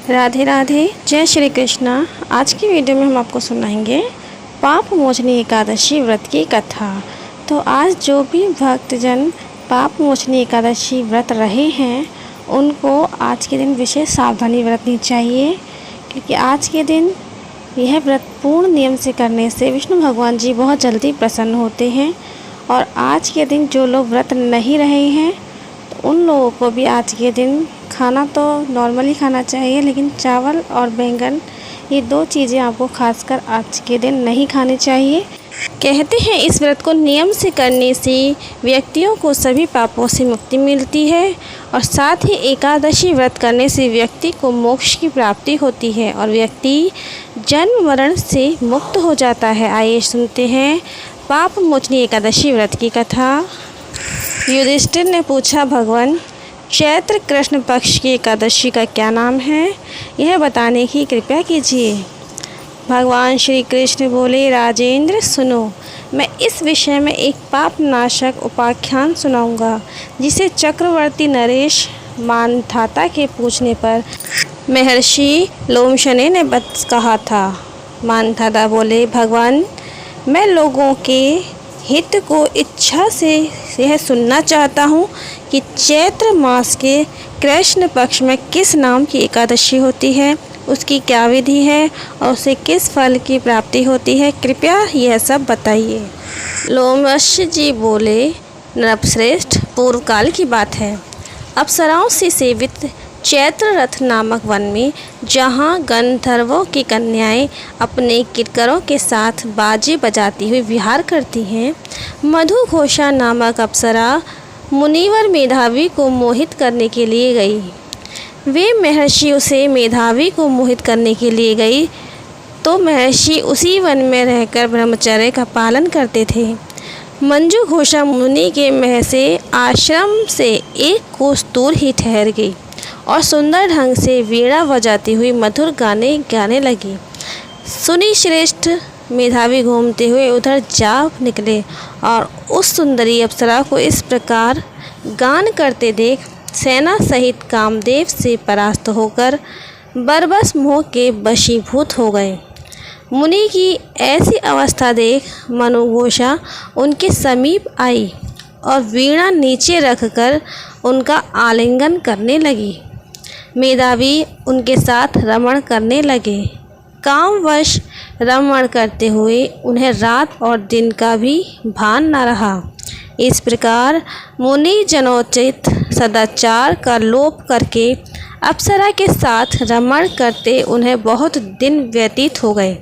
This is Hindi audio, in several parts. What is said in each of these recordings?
राधे राधे, जय श्री कृष्णा। आज की वीडियो में हम आपको सुनाएंगे पाप मोचनी एकादशी व्रत की कथा। तो आज जो भी भक्तजन पाप मोचनी एकादशी व्रत रहे हैं उनको आज के दिन विशेष सावधानी बरतनी चाहिए, क्योंकि आज के दिन यह व्रत पूर्ण नियम से करने से विष्णु भगवान जी बहुत जल्दी प्रसन्न होते हैं। और आज के दिन जो लोग व्रत नहीं रहे हैं तो उन लोगों को भी आज के दिन खाना तो नॉर्मली खाना चाहिए, लेकिन चावल और बैंगन ये दो चीज़ें आपको खासकर आज के दिन नहीं खानी चाहिए। कहते हैं इस व्रत को नियम से करने से व्यक्तियों को सभी पापों से मुक्ति मिलती है और साथ ही एकादशी व्रत करने से व्यक्ति को मोक्ष की प्राप्ति होती है और व्यक्ति जन्म मरण से मुक्त हो जाता है। आइए सुनते हैं पाप मोचनी एकादशी व्रत की कथा। युधिष्ठिर ने पूछा, भगवान चैत्र कृष्ण पक्ष की एकादशी का क्या नाम है, यह बताने की कृपा कीजिए। भगवान श्री कृष्ण बोले, राजेंद्र सुनो, मैं इस विषय में एक पाप नाशक उपाख्यान सुनाऊंगा जिसे चक्रवर्ती नरेश मानधाता के पूछने पर महर्षि लोमशने ने कहा था। मानधाता बोले, भगवान मैं लोगों के हित को इच्छा से यह सुनना चाहता हूँ कि चैत्र मास के कृष्ण पक्ष में किस नाम की एकादशी होती है, उसकी क्या विधि है और उसे किस फल की प्राप्ति होती है, कृपया यह सब बताइए। लोमश जी बोले, नरश्रेष्ठ, पूर्व काल की बात है। अप्सराओं से सेवित चैत्र रथ नामक वन में, जहाँ गंधर्वों की कन्याएं अपने किरकरों के साथ बाजे बजाती हुई विहार करती हैं, मधुघोषा नामक अप्सरा मुनिवर मेधावी को मोहित करने के लिए गई। वे महर्षि उसे मेधावी को मोहित करने के लिए गई तो महर्षि उसी वन में रहकर ब्रह्मचर्य का पालन करते थे। मंजू घोषा मुनि के मह से आश्रम से एक कोस दूर ही ठहर गई और सुंदर ढंग से वीणा बजाती हुई मधुर गाने गाने लगी। सुनी श्रेष्ठ मेधावी घूमते हुए उधर जा निकले और उस सुंदरी अप्सरा को इस प्रकार गान करते देख सेना सहित कामदेव से परास्त होकर बरबस मोह के वशीभूत हो गए। मुनि की ऐसी अवस्था देख मनोघोषा उनके समीप आई और वीणा नीचे रखकर उनका आलिंगन करने लगी। मेधावी उनके साथ रमण करने लगे। कामवश रमण करते हुए उन्हें रात और दिन का भी भान न रहा। इस प्रकार मुनि जनोचित सदाचार का लोप करके अप्सरा के साथ रमण करते उन्हें बहुत दिन व्यतीत हो गए।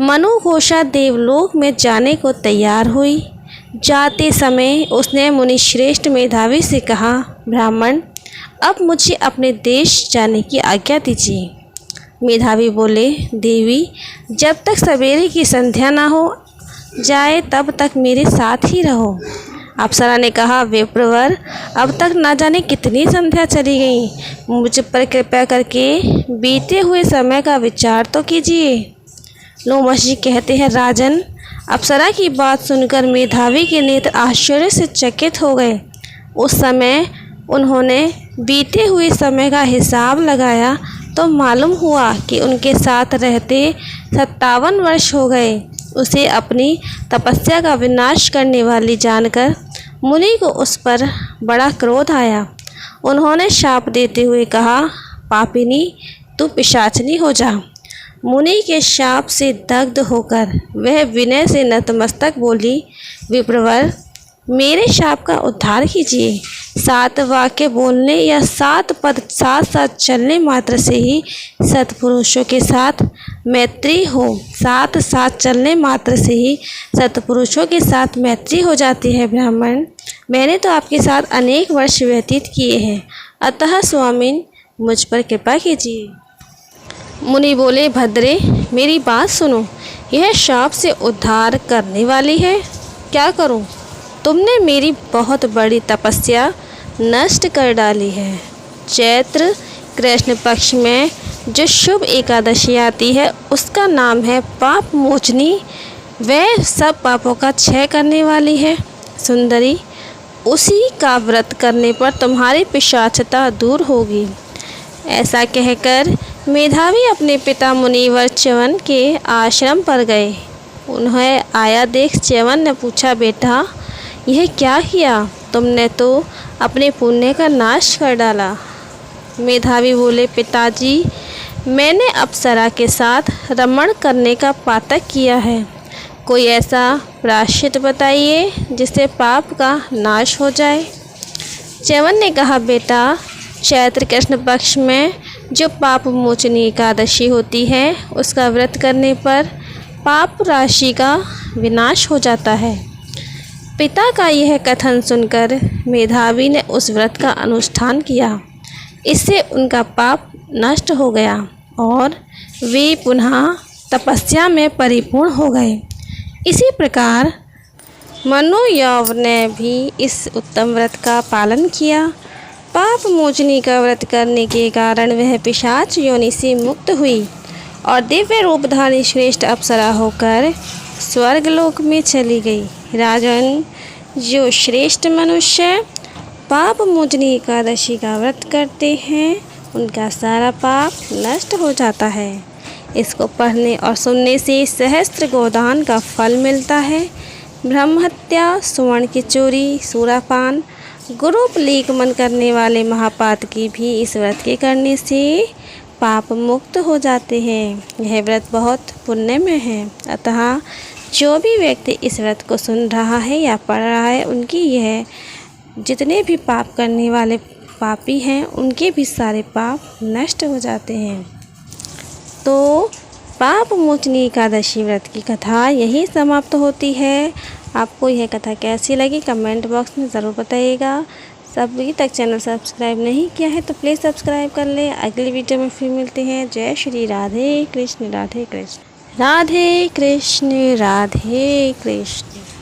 मनोघोषा देवलोक में जाने को तैयार हुई। जाते समय उसने मुनि श्रेष्ठ मेधावी से कहा, ब्राह्मण अब मुझे अपने देश जाने की आज्ञा दीजिए। मेधावी बोले, देवी जब तक सवेरे की संध्या ना हो जाए तब तक मेरे साथ ही रहो। अप्सरा ने कहा, विप्रवर अब तक ना जाने कितनी संध्या चली गई, मुझ पर कृपया करके बीते हुए समय का विचार तो कीजिए। लोमश जी कहते हैं, राजन अप्सरा की बात सुनकर मेधावी के नेत्र आश्चर्य से चकित हो गए। उस समय उन्होंने बीते हुए समय का हिसाब लगाया तो मालूम हुआ कि उनके साथ रहते 57 वर्ष हो गए। उसे अपनी तपस्या का विनाश करने वाली जानकर मुनि को उस पर बड़ा क्रोध आया। उन्होंने शाप देते हुए कहा, पापिनी तू पिशाचनी हो जा। मुनि के शाप से दग्ध होकर वह विनय से नतमस्तक बोली, विप्रवर मेरे शाप का उद्धार कीजिए। 7 वाक्य बोलने या 7 पद साथ साथ चलने मात्र से ही सत्पुरुषों के साथ मैत्री हो। साथ साथ चलने मात्र से ही सत्पुरुषों के साथ मैत्री हो जाती है। ब्राह्मण मैंने तो आपके साथ अनेक वर्ष व्यतीत किए हैं, अतः स्वामिन मुझ पर कृपा कीजिए। मुनि बोले, भद्रे मेरी बात सुनो, यह शाप से उद्धार करने वाली है, क्या करूं? तुमने मेरी बहुत बड़ी तपस्या नष्ट कर डाली है। चैत्र कृष्ण पक्ष में जो शुभ एकादशी आती है उसका नाम है पाप मोचनी। वह सब पापों का क्षय करने वाली है। सुंदरी उसी का व्रत करने पर तुम्हारी पिशाचता दूर होगी। ऐसा कहकर मेधावी अपने पिता मुनिवर च्यवन के आश्रम पर गए। उन्हें आया देख च्यवन ने पूछा, बेटा यह क्या किया? तुमने तो अपने पुण्य का नाश कर डाला। मेधावी बोले, पिताजी मैंने अप्सरा के साथ रमण करने का पातक किया है। कोई ऐसा प्रायश्चित बताइए जिससे पाप का नाश हो जाए। च्यवन ने कहा, बेटा चैत्र कृष्ण पक्ष में जो पाप मोचनी एकादशी होती है उसका व्रत करने पर पाप राशि का विनाश हो जाता है। पिता का यह कथन सुनकर मेधावी ने उस व्रत का अनुष्ठान किया। इससे उनका पाप नष्ट हो गया और वे पुनः तपस्या में परिपूर्ण हो गए। इसी प्रकार मनोयव ने भी इस उत्तम व्रत का पालन किया। पाप मोचनी का व्रत करने के कारण वह पिशाच योनि से मुक्त हुई और दिव्य रूपधारी श्रेष्ठ अप्सरा होकर स्वर्गलोक में चली गई। राजन, जो श्रेष्ठ मनुष्य पाप मोचनी एकादशी का व्रत करते हैं उनका सारा पाप नष्ट हो जाता है। इसको पढ़ने और सुनने से सहस्त्र गोदान का फल मिलता है। ब्रह्महत्या, स्वर्ण की चोरी, सूरापान, गुरुपलीगमन करने वाले महापातकी भी इस व्रत के करने से पाप मुक्त हो जाते हैं। यह व्रत बहुत पुण्यमय है। अतः जो भी व्यक्ति इस व्रत को सुन रहा है या पढ़ रहा है उनकी यह जितने भी पाप करने वाले पापी हैं उनके भी सारे पाप नष्ट हो जाते हैं। तो पाप मोचनी एकादशी व्रत की कथा यही समाप्त होती है। आपको यह कथा कैसी लगी कमेंट बॉक्स में ज़रूर बताइएगा। अभी तक चैनल सब्सक्राइब नहीं किया है तो प्लीज़ सब्सक्राइब कर लें। अगली वीडियो में फिर मिलते हैं। जय श्री राधे कृष्ण, राधे कृष्ण, राधे कृष्ण, राधे कृष्ण।